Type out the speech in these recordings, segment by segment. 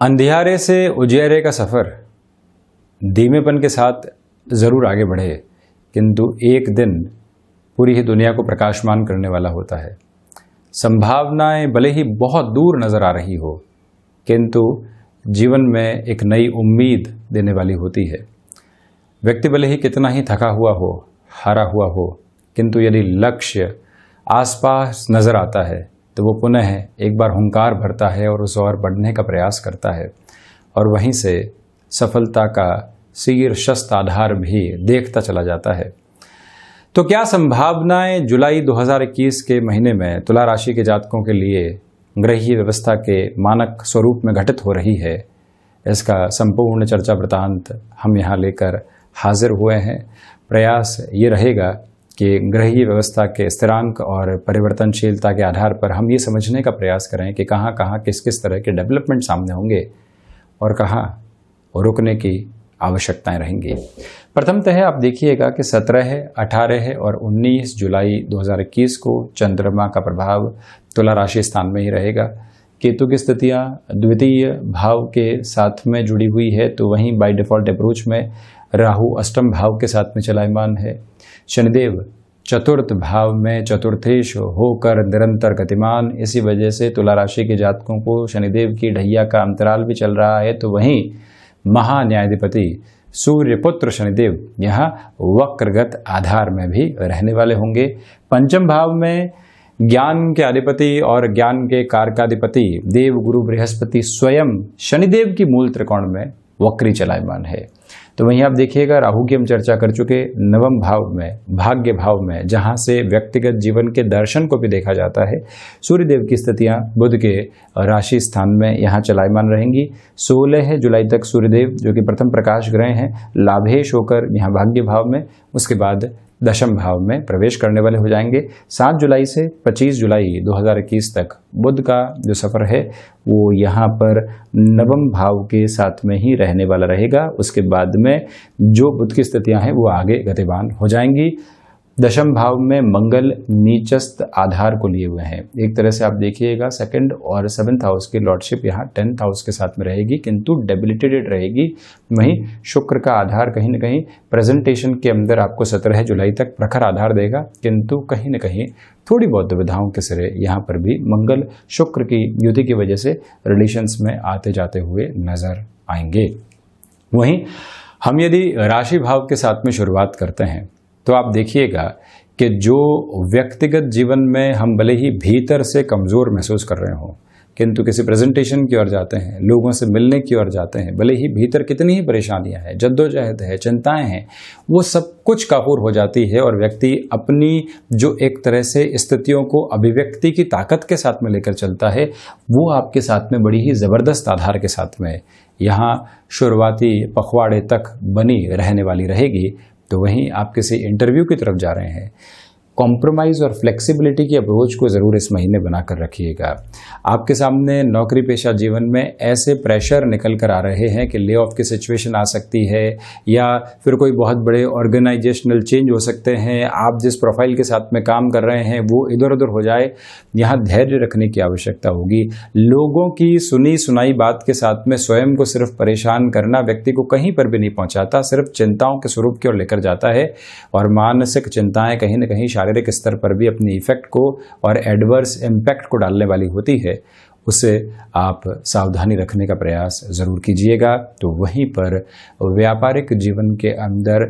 अंधियारे से उजियारे का सफ़र धीमेपन के साथ ज़रूर आगे बढ़े, किंतु एक दिन पूरी ही दुनिया को प्रकाशमान करने वाला होता है। संभावनाएं भले ही बहुत दूर नज़र आ रही हो, किंतु जीवन में एक नई उम्मीद देने वाली होती है। व्यक्ति भले ही कितना ही थका हुआ हो, हारा हुआ हो, किंतु यदि लक्ष्य आसपास नज़र आता है तो वो पुनः एक बार हुंकार भरता है और उस ओर बढ़ने का प्रयास करता है, और वहीं से सफलता का शीर्षस्थ आधार भी देखता चला जाता है। तो क्या संभावनाएं जुलाई 2021 के महीने में तुला राशि के जातकों के लिए ग्रहीय व्यवस्था के मानक स्वरूप में घटित हो रही है, इसका संपूर्ण चर्चा वृतांत हम यहाँ लेकर हाजिर हुए हैं। प्रयास ये रहेगा कि ग्रहीय व्यवस्था के स्थिरांक और परिवर्तनशीलता के आधार पर हम ये समझने का प्रयास करें कि कहाँ कहाँ किस किस तरह के डेवलपमेंट सामने होंगे और कहाँ रुकने की आवश्यकताएं रहेंगी। प्रथमतः आप देखिएगा कि 17, 18 और 19 जुलाई 2021 को चंद्रमा का प्रभाव तुला राशि स्थान में ही रहेगा। केतु की स्थितियाँ द्वितीय भाव के साथ में जुड़ी हुई है, तो वहीं बाय डिफॉल्ट अप्रोच में राहु अष्टम भाव के साथ में चलायमान है। शनिदेव चतुर्थ भाव में चतुर्थेश होकर निरंतर गतिमान, इसी वजह से तुला राशि के जातकों को शनिदेव की ढैया का अंतराल भी चल रहा है। तो वहीं महान्यायाधिपति सूर्यपुत्र शनिदेव यहाँ वक्रगत आधार में भी रहने वाले होंगे। पंचम भाव में ज्ञान के अधिपति और ज्ञान के कारकाधिपति देव गुरु बृहस्पति स्वयं शनिदेव की मूल त्रिकोण में वक्री चलायमान है। तो वहीं आप देखिएगा राहु की हम चर्चा कर चुके नवम भाव में भाग्य भाव में, जहां से व्यक्तिगत जीवन के दर्शन को भी देखा जाता है, सूर्यदेव की स्थितियां बुध के राशि स्थान में यहां चलायमान रहेंगी। 16 जुलाई तक सूर्यदेव जो कि प्रथम प्रकाश ग्रह हैं लाभेश होकर यहां भाग्य भाव में, उसके बाद दशम भाव में प्रवेश करने वाले हो जाएंगे। 7 जुलाई से 25 जुलाई 2021 तक बुध का जो सफ़र है वो यहाँ पर नवम भाव के साथ में ही रहने वाला रहेगा। उसके बाद में जो बुध की स्थितियाँ हैं वो आगे गतिमान हो जाएंगी। दशम भाव में मंगल नीचस्थ आधार को लिए हुए हैं। एक तरह से आप देखिएगा सेकंड और 7th हाउस की लॉर्डशिप यहाँ 10th हाउस के साथ में रहेगी, किंतु डेबिलिटेटेड रहेगी। वहीं शुक्र का आधार कहीं न कहीं प्रेजेंटेशन के अंदर आपको 17 जुलाई तक प्रखर आधार देगा, किंतु कहीं न कहीं थोड़ी बहुत दुविधाओं के सिरे यहाँ पर भी मंगल शुक्र की युति की वजह से रिलेशंस में आते जाते हुए नजर आएंगे। वहीं हम यदि राशि भाव के साथ में शुरुआत करते हैं तो आप देखिएगा कि जो व्यक्तिगत जीवन में हम भले ही भीतर से कमज़ोर महसूस कर रहे हों, किंतु किसी प्रेजेंटेशन की ओर जाते हैं, लोगों से मिलने की ओर जाते हैं, भले ही भीतर कितनी ही परेशानियां हैं, जद्दोजहद है, चिंताएं हैं, वो सब कुछ काबू हो जाती है और व्यक्ति अपनी जो एक तरह से स्थितियों को अभिव्यक्ति की ताकत के साथ में लेकर चलता है, वो आपके साथ में बड़ी ही ज़बरदस्त आधार के साथ में यहाँ शुरुआती पखवाड़े तक बनी रहने वाली रहेगी। तो वहीं आप किसी इंटरव्यू की तरफ जा रहे हैं, कॉम्प्रोमाइज़ और फ्लेक्सिबिलिटी की अप्रोच को ज़रूर इस महीने बनाकर रखिएगा। आपके सामने नौकरी पेशा जीवन में ऐसे प्रेशर निकल कर आ रहे हैं कि ले ऑफ की सिचुएशन आ सकती है, या फिर कोई बहुत बड़े ऑर्गेनाइजेशनल चेंज हो सकते हैं। आप जिस प्रोफाइल के साथ में काम कर रहे हैं वो इधर उधर हो जाए, यहाँ धैर्य रखने की आवश्यकता होगी। लोगों की सुनी सुनाई बात के साथ में स्वयं को सिर्फ परेशान करना व्यक्ति को कहीं पर भी नहीं पहुँचाता, सिर्फ चिंताओं के स्वरूप की ओर लेकर जाता है, और मानसिक चिंताएँ कहीं न कहीं शारीरिक स्तर पर भी अपनी इफेक्ट को और एडवर्स इम्पैक्ट को डालने वाली होती है। उसे आप सावधानी रखने का प्रयास ज़रूर कीजिएगा। तो वहीं पर व्यापारिक जीवन के अंदर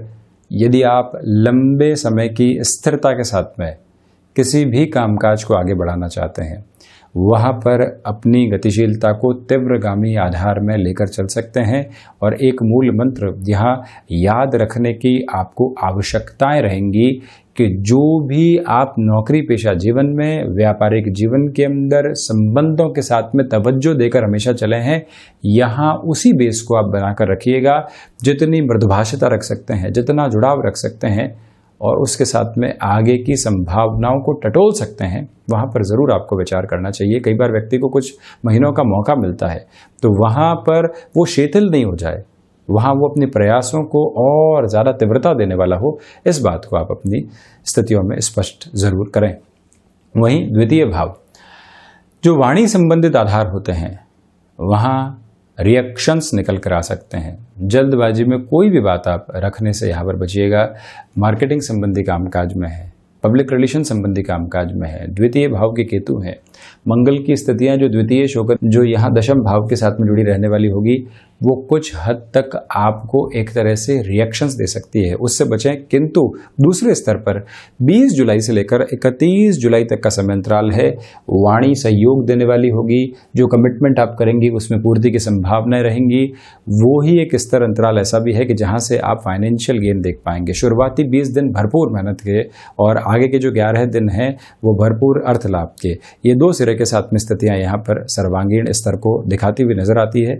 यदि आप लंबे समय की स्थिरता के साथ में किसी भी कामकाज को आगे बढ़ाना चाहते हैं, वहाँ पर अपनी गतिशीलता को तीव्रगामी आधार में लेकर चल सकते हैं। और एक मूल मंत्र यहाँ याद रखने की आपको आवश्यकताएं रहेंगी कि जो भी आप नौकरी पेशा जीवन में, व्यापारिक जीवन के अंदर संबंधों के साथ में तवज्जो देकर हमेशा चले हैं, यहाँ उसी बेस को आप बनाकर रखिएगा। जितनी मृदुभाषिता रख सकते हैं, जितना जुड़ाव रख सकते हैं और उसके साथ में आगे की संभावनाओं को टटोल सकते हैं, वहाँ पर ज़रूर आपको विचार करना चाहिए। कई बार व्यक्ति को कुछ महीनों का मौका मिलता है, तो वहाँ पर वो शिथिल नहीं हो जाए, वहाँ वो अपने प्रयासों को और ज़्यादा तीव्रता देने वाला हो, इस बात को आप अपनी स्थितियों में स्पष्ट ज़रूर करें। वहीं द्वितीय भाव जो वाणी संबंधित आधार होते हैं, वहाँ रिएक्शंस निकल कर आ सकते हैं। जल्दबाजी में कोई भी बात आप रखने से यहाँ पर बचिएगा। मार्केटिंग संबंधी कामकाज में है, पब्लिक रिलेशन संबंधी कामकाज में है, द्वितीय भाव के केतु हैं, मंगल की स्थितियां जो द्वितीय शोकर जो यहाँ दशम भाव के साथ में जुड़ी रहने वाली होगी, वो कुछ हद तक आपको एक तरह से रिएक्शंस दे सकती है, उससे बचें। किंतु दूसरे स्तर पर 20 जुलाई से लेकर 31 जुलाई तक का समय अंतराल है, वाणी सहयोग देने वाली होगी। जो कमिटमेंट आप करेंगी उसमें पूर्ति की संभावनाएं रहेंगी। वो ही एक स्तर अंतराल ऐसा भी है कि जहां से आप फाइनेंशियल गेन देख पाएंगे। शुरुआती 20 दिन भरपूर मेहनत के और आगे के जो 11 दिन हैं वो भरपूर अर्थ लाभ के। ये दो सिरे के साथ में स्थितियां यहाँ पर सर्वांगीण स्तर को दिखाती हुई नजर आती है।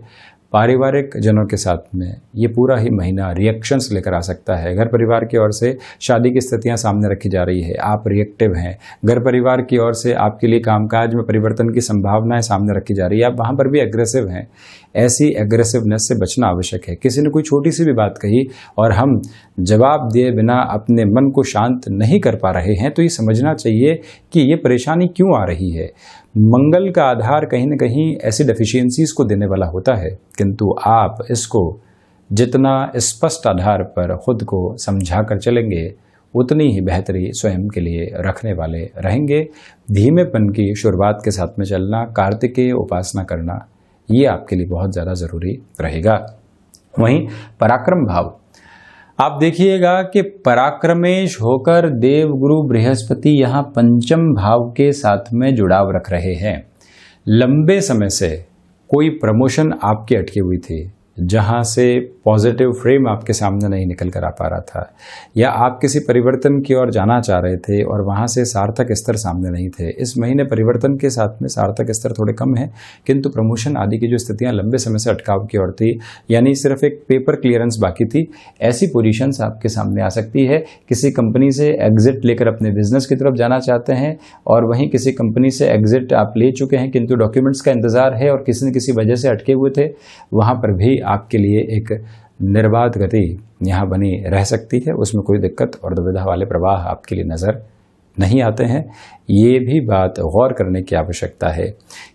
पारिवारिक जनों के साथ में ये पूरा ही महीना रिएक्शंस लेकर आ सकता है। घर परिवार की ओर से शादी की स्थितियां सामने रखी जा रही है, आप रिएक्टिव हैं। घर परिवार की ओर से आपके लिए कामकाज में परिवर्तन की संभावनाएं सामने रखी जा रही है, आप वहां पर भी एग्रेसिव हैं। ऐसी एग्रेसिवनेस से बचना आवश्यक है। किसी ने कोई छोटी सी भी बात कही और हम जवाब दिए बिना अपने मन को शांत नहीं कर पा रहे हैं, तो ये समझना चाहिए कि ये परेशानी क्यों आ रही है। मंगल का आधार कहीं न कहीं ऐसी डेफिशिएंसीज को देने वाला होता है, किंतु आप इसको जितना स्पष्ट आधार पर खुद को समझा कर चलेंगे उतनी ही बेहतरी स्वयं के लिए रखने वाले रहेंगे। धीमेपन की शुरुआत के साथ में चलना, कार्तिकेय उपासना करना, ये आपके लिए बहुत ज़्यादा ज़रूरी रहेगा। वहीं पराक्रम भाव, आप देखिएगा कि पराक्रमेश होकर देवगुरु बृहस्पति यहाँ पंचम भाव के साथ में जुड़ाव रख रहे हैं। लंबे समय से कोई प्रमोशन आपकी अटकी हुई थी, जहां से पॉजिटिव फ्रेम आपके सामने नहीं निकल कर आ पा रहा था, या आप किसी परिवर्तन की ओर जाना चाह रहे थे और वहां से सार्थक स्तर सामने नहीं थे। इस महीने परिवर्तन के साथ में सार्थक स्तर थोड़े कम है, किंतु प्रमोशन आदि की जो स्थितियां लंबे समय से अटकाव की ओर थी, यानी सिर्फ एक पेपर क्लियरेंस बाकी थी, ऐसी पोजीशंस आपके सामने आ सकती है। किसी कंपनी से एग्जिट लेकर अपने बिजनेस की तरफ जाना चाहते हैं, और वहीं किसी कंपनी से एग्जिट आप ले चुके हैं किंतु डॉक्यूमेंट्स का इंतजार है और किसी न किसी वजह से अटके हुए थे, वहां पर भी आपके लिए एक निर्बाध गति यहाँ बनी रह सकती है। उसमें कोई दिक्कत और दुविधा वाले प्रवाह आपके लिए नजर नहीं आते हैं। ये भी बात गौर करने की आवश्यकता है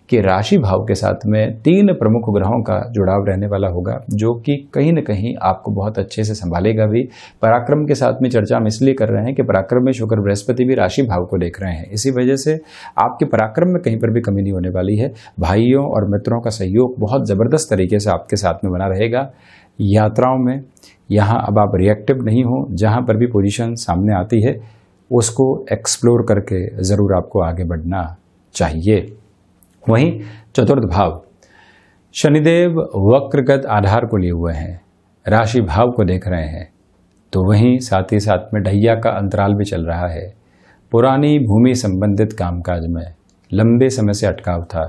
कि राशि भाव के साथ में 3 प्रमुख ग्रहों का जुड़ाव रहने वाला होगा, जो कि कहीं न कहीं आपको बहुत अच्छे से संभालेगा भी। पराक्रम के साथ में चर्चा हम इसलिए कर रहे हैं कि पराक्रम में शुक्र बृहस्पति भी राशि भाव को देख रहे हैं, इसी वजह से आपके पराक्रम में कहीं पर भी कमी नहीं होने वाली है। भाइयों और मित्रों का सहयोग बहुत ज़बरदस्त तरीके से आपके साथ में बना रहेगा। यात्राओं में यहाँ अब आप रिएक्टिव नहीं हो, जहाँ पर भी पोजीशन सामने आती है उसको एक्सप्लोर करके ज़रूर आपको आगे बढ़ना चाहिए। वहीं चतुर्थ भाव, शनिदेव वक्रगत आधार को लिए हुए हैं, राशि भाव को देख रहे हैं, तो वहीं साथ ही साथ में ढैया का अंतराल भी चल रहा है। पुरानी भूमि संबंधित कामकाज में लंबे समय से अटकाव था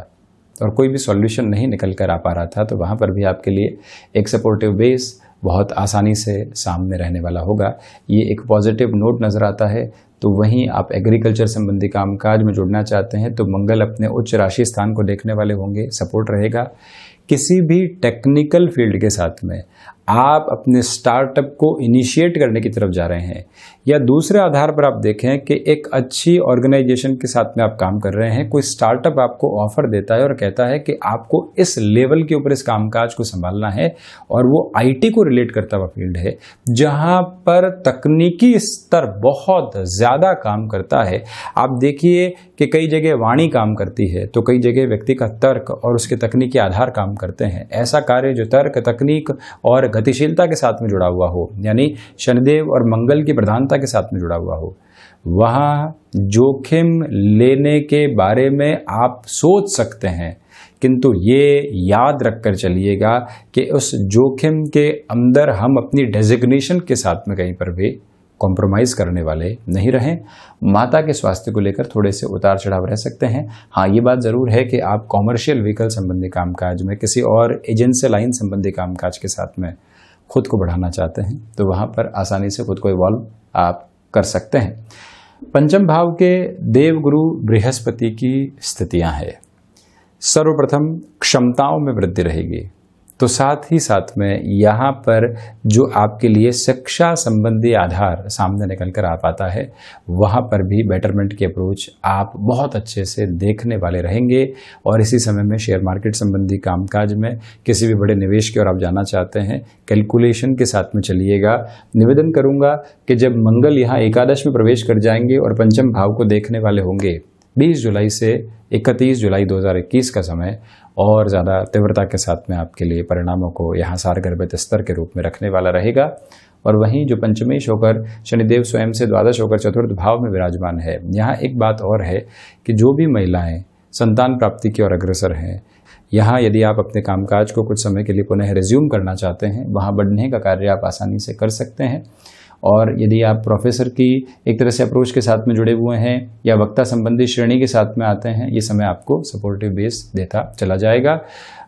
और कोई भी सॉल्यूशन नहीं निकल कर आ पा रहा था, तो वहाँ पर भी आपके लिए एक सपोर्टिव बेस बहुत आसानी से सामने रहने वाला होगा। ये एक पॉजिटिव नोट नज़र आता है। तो वहीं आप एग्रीकल्चर संबंधी कामकाज में जुड़ना चाहते हैं तो मंगल अपने उच्च राशि स्थान को देखने वाले होंगे, सपोर्ट रहेगा। किसी भी टेक्निकल फील्ड के साथ में आप अपने स्टार्टअप को इनिशिएट करने की तरफ जा रहे हैं, या दूसरे आधार पर आप देखें कि एक अच्छी ऑर्गेनाइजेशन के साथ में आप काम कर रहे हैं, कोई स्टार्टअप आपको ऑफर देता है और कहता है कि आपको इस लेवल के ऊपर इस कामकाज को संभालना है, और वो आईटी को रिलेट करता हुआ फील्ड है जहां पर तकनीकी स्तर बहुत ज़्यादा काम करता है। आप देखिए कि कई जगह वाणी काम करती है तो कई जगह व्यक्ति का तर्क और उसके तकनीकी आधार काम करते हैं। ऐसा कार्य जो तर्क, तकनीक और गतिशीलता के साथ में जुड़ा हुआ हो, यानी शनिदेव और मंगल की प्रधानता के साथ में जुड़ा हुआ हो, वहाँ जोखिम लेने के बारे में आप सोच सकते हैं, किंतु ये याद रखकर चलिएगा कि उस जोखिम के अंदर हम अपनी डेजिग्नेशन के साथ में कहीं पर भी कॉम्प्रोमाइज करने वाले नहीं रहें। माता के स्वास्थ्य को लेकर थोड़े से उतार चढ़ाव रह सकते हैं। हाँ, ये बात ज़रूर है कि आप कॉमर्शियल व्हीकल संबंधी कामकाज में, किसी और एजेंसी लाइन संबंधी कामकाज के साथ में खुद को बढ़ाना चाहते हैं, तो वहाँ पर आसानी से खुद को इवॉल्व आप कर सकते हैं। पंचम भाव के देवगुरु बृहस्पति की स्थितियाँ हैं। सर्वप्रथम क्षमताओं में वृद्धि रहेगी, तो साथ ही साथ में यहाँ पर जो आपके लिए शिक्षा संबंधी आधार सामने निकल कर आ पाता है, वहाँ पर भी बेटरमेंट की अप्रोच आप बहुत अच्छे से देखने वाले रहेंगे। और इसी समय में शेयर मार्केट संबंधी कामकाज में किसी भी बड़े निवेश की ओर आप जाना चाहते हैं, कैलकुलेशन के साथ में चलिएगा। निवेदन करूँगा कि जब मंगल यहाँ एकादश में प्रवेश कर जाएंगे और पंचम भाव को देखने वाले होंगे 20 जुलाई से 31 जुलाई 2021 का समय और ज़्यादा तीव्रता के साथ में आपके लिए परिणामों को यहाँ सारगर्भित स्तर के रूप में रखने वाला रहेगा। और वहीं जो पंचमेश होकर शनिदेव स्वयं से द्वादश होकर चतुर्थ भाव में विराजमान है, यहाँ एक बात और है कि जो भी महिलाएं संतान प्राप्ति की ओर अग्रसर हैं, यहाँ यदि आप अपने कामकाज को कुछ समय के लिए पुनः रिज्यूम करना चाहते हैं, वहाँ बढ़ने का कार्य आप आसानी से कर सकते हैं। और यदि आप प्रोफेसर की एक तरह से अप्रोच के साथ में जुड़े हुए हैं या वक्ता संबंधी श्रेणी के साथ में आते हैं, ये समय आपको सपोर्टिव बेस देता चला जाएगा।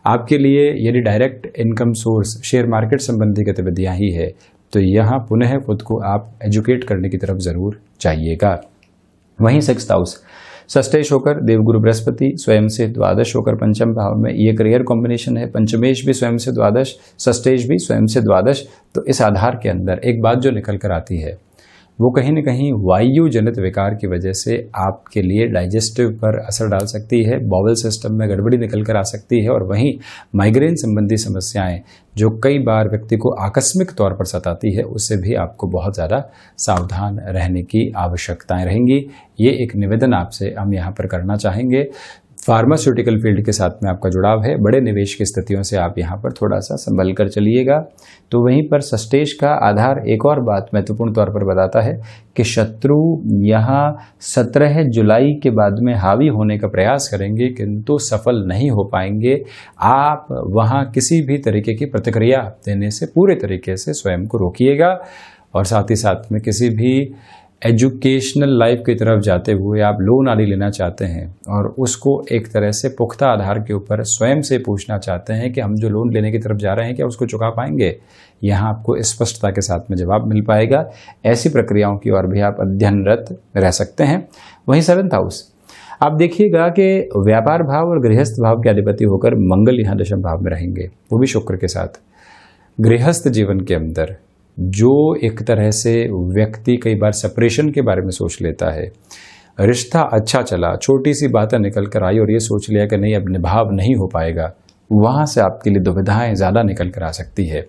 आपके लिए यदि direct income source share market संबंधी गतिविधियाँ ही है, तो यहाँ पुनः खुद को आप एजुकेट करने की तरफ ज़रूर चाहिएगा। वहीं सिक्स्थ हाउस षष्ठेश होकर देवगुरु बृहस्पति स्वयं से द्वादश होकर पंचम भाव में, ये करियर कॉम्बिनेशन है। पंचमेश भी स्वयं से द्वादश, षष्ठेश भी स्वयं से द्वादश। तो इस आधार के अंदर एक बात जो निकल कर आती है वो कहीं न कहीं वायु जनित विकार की वजह से आपके लिए डाइजेस्टिव पर असर डाल सकती है, बॉवल सिस्टम में गड़बड़ी निकल कर आ सकती है। और वहीं माइग्रेन संबंधी समस्याएं जो कई बार व्यक्ति को आकस्मिक तौर पर सताती है, उससे भी आपको बहुत ज़्यादा सावधान रहने की आवश्यकताएं रहेंगी। ये एक निवेदन आपसे हम यहाँ पर करना चाहेंगे। फार्मास्यूटिकल फील्ड के साथ में आपका जुड़ाव है, बड़े निवेश की स्थितियों से आप यहाँ पर थोड़ा सा संभल कर चलिएगा। तो वहीं पर षष्ठेश का आधार एक और बात महत्वपूर्ण तौर पर बताता है कि शत्रु यहाँ 17 जुलाई के बाद में हावी होने का प्रयास करेंगे, किंतु सफल नहीं हो पाएंगे। आप वहाँ किसी भी तरीके की प्रतिक्रिया देने से पूरे तरीके से स्वयं को रोकिएगा। और साथ ही साथ में किसी भी एजुकेशनल लाइफ की तरफ जाते हुए आप लोन आदि लेना चाहते हैं और उसको एक तरह से पुख्ता आधार के ऊपर स्वयं से पूछना चाहते हैं कि हम जो लोन लेने की तरफ जा रहे हैं क्या उसको चुका पाएंगे, यहाँ आपको स्पष्टता के साथ में जवाब मिल पाएगा। ऐसी प्रक्रियाओं की ओर भी आप अध्ययनरत रह सकते हैं। वहीं सेवंथ हाउस आप देखिएगा कि व्यापार भाव और गृहस्थ भाव के अधिपति होकर मंगल यहाँ दशम भाव में रहेंगे, वो भी शुक्र के साथ। गृहस्थ जीवन के अंदर जो एक तरह से व्यक्ति कई बार सेपरेशन के बारे में सोच लेता है, रिश्ता अच्छा चला, छोटी सी बातें निकल कर आई और ये सोच लिया कि नहीं अब निभाव नहीं हो पाएगा, वहाँ से आपके लिए दुविधाएं ज़्यादा निकल कर आ सकती है।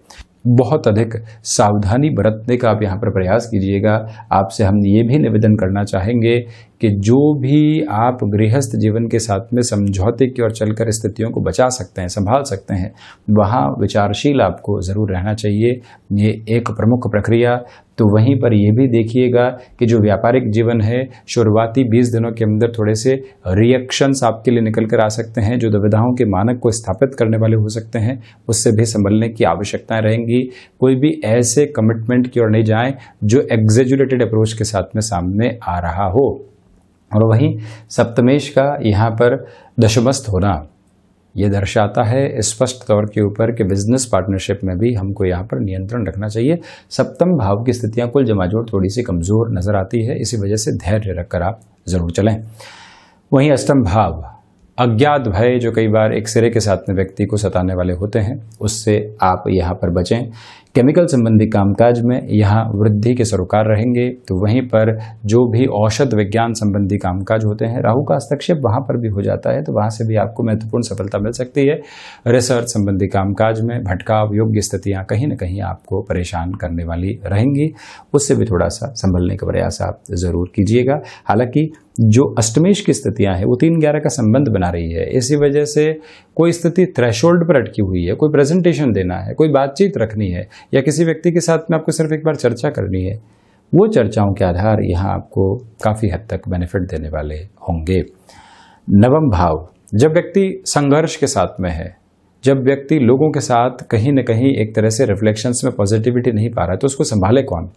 बहुत अधिक सावधानी बरतने का आप यहाँ पर प्रयास कीजिएगा। आपसे हम ये भी निवेदन करना चाहेंगे कि जो भी आप गृहस्थ जीवन के साथ में समझौते की ओर चलकर स्थितियों को बचा सकते हैं, संभाल सकते हैं, वहाँ विचारशील आपको ज़रूर रहना चाहिए। ये एक प्रमुख प्रक्रिया। तो वहीं पर यह भी देखिएगा कि जो व्यापारिक जीवन है, शुरुआती 20 दिनों के अंदर थोड़े से रिएक्शंस आपके लिए निकल कर आ सकते हैं, जो दुविधाओं के मानक को स्थापित करने वाले हो सकते हैं, उससे भी संभलने की आवश्यकताएं रहेंगी। कोई भी ऐसे कमिटमेंट की ओर नहीं जाएं जो एग्जेजुरेटेड अप्रोच के साथ में सामने आ रहा हो। और वहीं सप्तमेश का यहाँ पर दशमस्थ होना ये दर्शाता है स्पष्ट तौर के ऊपर कि बिजनेस पार्टनरशिप में भी हमको यहाँ पर नियंत्रण रखना चाहिए। सप्तम भाव की स्थितियाँ कुल जमाजोड़ थोड़ी सी कमज़ोर नज़र आती है, इसी वजह से धैर्य रखकर आप ज़रूर चलें। वहीं अष्टम भाव अज्ञात भय जो कई बार एक सिरे के साथ में व्यक्ति को सताने वाले होते हैं, उससे आप यहाँ पर बचें। केमिकल संबंधी कामकाज में यहाँ वृद्धि के सरोकार रहेंगे। तो वहीं पर जो भी औषध विज्ञान संबंधी कामकाज होते हैं, राहु का हस्तक्षेप वहाँ पर भी हो जाता है, तो वहाँ से भी आपको महत्वपूर्ण सफलता मिल सकती है। रिसर्च संबंधी कामकाज में भटकाव योग्य स्थितियाँ कहीं न कहीं आपको परेशान करने वाली रहेंगी, उससे भी थोड़ा सा संभलने का प्रयास आप ज़रूर कीजिएगा। हालांकि जो अष्टमेश की स्थितियां हैं वो 3-11 का संबंध बना रही है, इसी वजह से कोई स्थिति थ्रेशोल्ड पर अटकी हुई है, कोई प्रेजेंटेशन देना है, कोई बातचीत रखनी है या किसी व्यक्ति के साथ में आपको सिर्फ एक बार चर्चा करनी है, वो चर्चाओं के आधार यहाँ आपको काफ़ी हद तक बेनिफिट देने वाले होंगे। नवम भाव जब व्यक्ति संघर्ष के साथ में है, जब व्यक्ति लोगों के साथ कहीं न कहीं एक तरह से रिफ्लेक्शंस में पॉजिटिविटी नहीं पा रहा है, तो उसको संभाले कौन।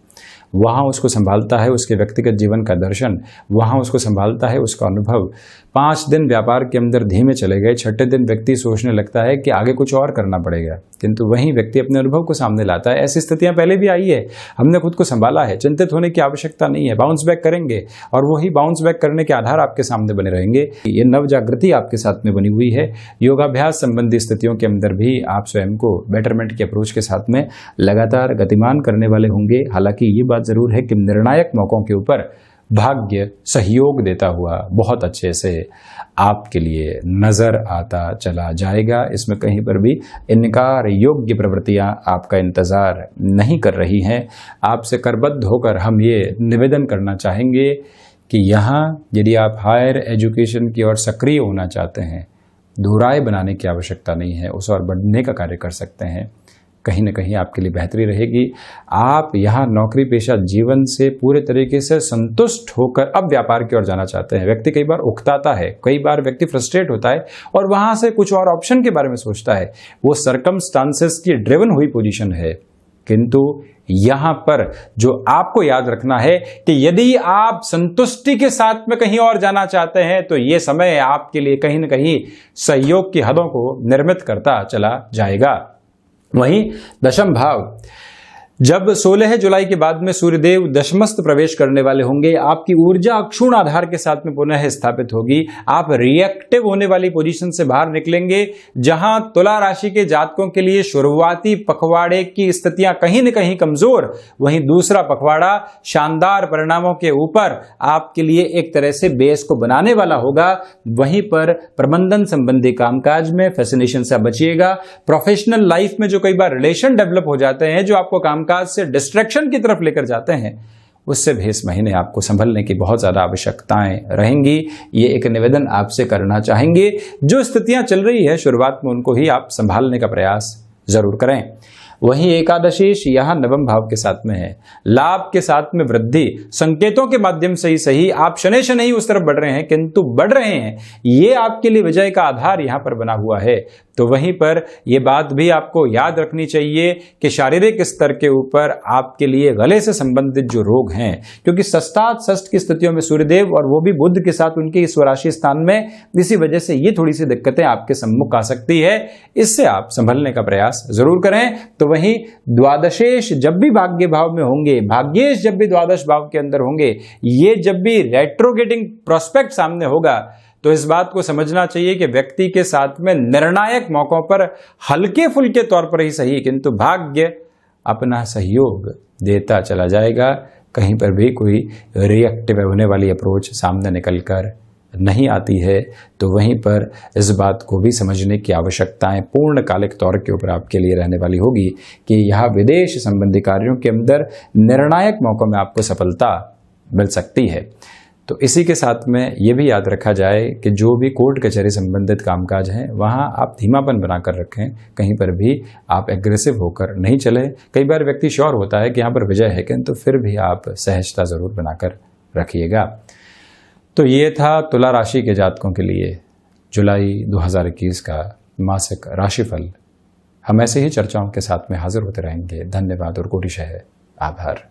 वहाँ उसको संभालता है उसके व्यक्तिगत जीवन का दर्शन, वहाँ उसको संभालता है उसका अनुभव। 5 दिन व्यापार के अंदर धीमे चले गए, 6ठे दिन व्यक्ति सोचने लगता है कि आगे कुछ और करना पड़ेगा, किंतु वहीं व्यक्ति अपने अनुभव को सामने लाता है। ऐसी स्थितियां पहले भी आई है, हमने खुद को संभाला है, चिंतित होने की आवश्यकता नहीं है, बाउंस बैक करेंगे और वही बाउंस बैक करने के आधार आपके सामने बने रहेंगे। ये नव जागृति आपके साथ में बनी हुई है। योगाभ्यास संबंधी स्थितियों के अंदर भी आप स्वयं को बेटरमेंट के अप्रोच के साथ में लगातार गतिमान करने वाले होंगे। हालांकि ये बात जरूर है कि निर्णायक मौकों के ऊपर भाग्य सहयोग देता हुआ बहुत अच्छे से आपके लिए नजर आता चला जाएगा। इसमें कहीं पर भी इनकार योग्य प्रवृत्तियां आपका इंतजार नहीं कर रही हैं। आपसे करबद्ध होकर हम ये निवेदन करना चाहेंगे कि यहाँ यदि आप हायर एजुकेशन की ओर सक्रिय होना चाहते हैं, दोहराए बनाने की आवश्यकता नहीं है, उस और बढ़ने का कार्य कर सकते हैं। कहीं न कहीं आपके लिए बेहतरी रहेगी। आप यहाँ नौकरी पेशा जीवन से पूरे तरीके से संतुष्ट होकर अब व्यापार की ओर जाना चाहते हैं। व्यक्ति कई बार उकताता है, कई बार व्यक्ति फ्रस्ट्रेट होता है और वहाँ से कुछ और ऑप्शन के बारे में सोचता है। वो सर्कमस्टांसेस की ड्रिवन हुई पोजीशन है, किंतु यहाँ पर जो आपको याद रखना है कि यदि आप संतुष्टि के साथ में कहीं और जाना चाहते हैं तो ये समय आपके लिए कहीं न कहीं सहयोग की हदों को निर्मित करता चला जाएगा। वहीं दशम भाव, जब 16 जुलाई के बाद में सूर्यदेव दशमस्थ प्रवेश करने वाले होंगे, आपकी ऊर्जा अक्षुण आधार के साथ में पुनः स्थापित होगी। आप रिएक्टिव होने वाली पोजीशन से बाहर निकलेंगे। जहां तुला राशि के जातकों के लिए शुरुआती पखवाड़े की स्थितियां कहीं न कहीं कमजोर, वहीं दूसरा पखवाड़ा शानदार परिणामों के ऊपर आपके लिए एक तरह से बेस को बनाने वाला होगा। वहीं पर प्रबंधन संबंधी कामकाज में फैसिनेशन से बचिएगा। प्रोफेशनल लाइफ में जो कई बार रिलेशन डेवलप हो जाते हैं, जो आपको कामकाज से डिस्ट्रैक्शन की तरफ लेकर जाते हैं, उससे भी इस महीने आपको संभलने की बहुत ज्यादा आवश्यकताएं रहेंगी। ये एक निवेदन आपसे करना चाहेंगे। जो स्थितियां चल रही है शुरुआत में, उनको ही आप संभालने का प्रयास जरूर करें। वहीं एकादशीश यहाँ नवम भाव के साथ में है। लाभ के साथ में वृद्धि, संकेतों के माध्यम से ही सही आप शनै शनै उस तरफ बढ़ रहे हैं, किंतु बढ़ रहे हैं, ये आपके लिए विजय का आधार यहाँ पर बना हुआ है। तो वहीं पर यह बात भी आपको याद रखनी चाहिए कि शारीरिक स्तर के ऊपर आपके लिए गले से संबंधित जो रोग हैं, क्योंकि षष्ठात षष्ठ की स्थितियों में सूर्यदेव और वो भी बुध के साथ उनके स्वराशि स्थान में, इसी वजह से ये थोड़ी सी दिक्कतें आपके सम्मुख आ सकती है। इससे आप संभलने का प्रयास जरूर करें। तो वहीं द्वादशेश जब भी भाग्य भाव में होंगे, भाग्येश जब भी द्वादश भाव के अंदर होंगे, ये जब भी रेट्रोगेटिंग प्रोस्पेक्ट सामने होगा, तो इस बात को समझना चाहिए कि व्यक्ति के साथ में निर्णायक मौकों पर हल्के फुल्के तौर पर ही सही, किंतु भाग्य अपना सहयोग देता चला जाएगा। कहीं पर भी कोई रिएक्टिव होने वाली अप्रोच सामने निकलकर नहीं आती है। तो वहीं पर इस बात को भी समझने की आवश्यकताएं पूर्णकालिक तौर के ऊपर आपके लिए रहने वाली होगी कि यह विदेश संबंधी कार्यों के अंदर निर्णायक मौकों में आपको सफलता मिल सकती है। तो इसी के साथ में ये भी याद रखा जाए कि जो भी कोर्ट कचहरी संबंधित कामकाज हैं, वहाँ आप धीमापन बनाकर रखें, कहीं पर भी आप एग्रेसिव होकर नहीं चले। कई बार व्यक्ति श्योर होता है कि यहाँ पर विजय है, किंतु फिर भी आप सहजता जरूर बनाकर रखिएगा। तो ये था तुला राशि के जातकों के लिए जुलाई 2021 का मासिक राशिफल। हम ऐसे ही चर्चाओं के साथ में हाजिर होते रहेंगे। धन्यवाद और कोटिशः आभार।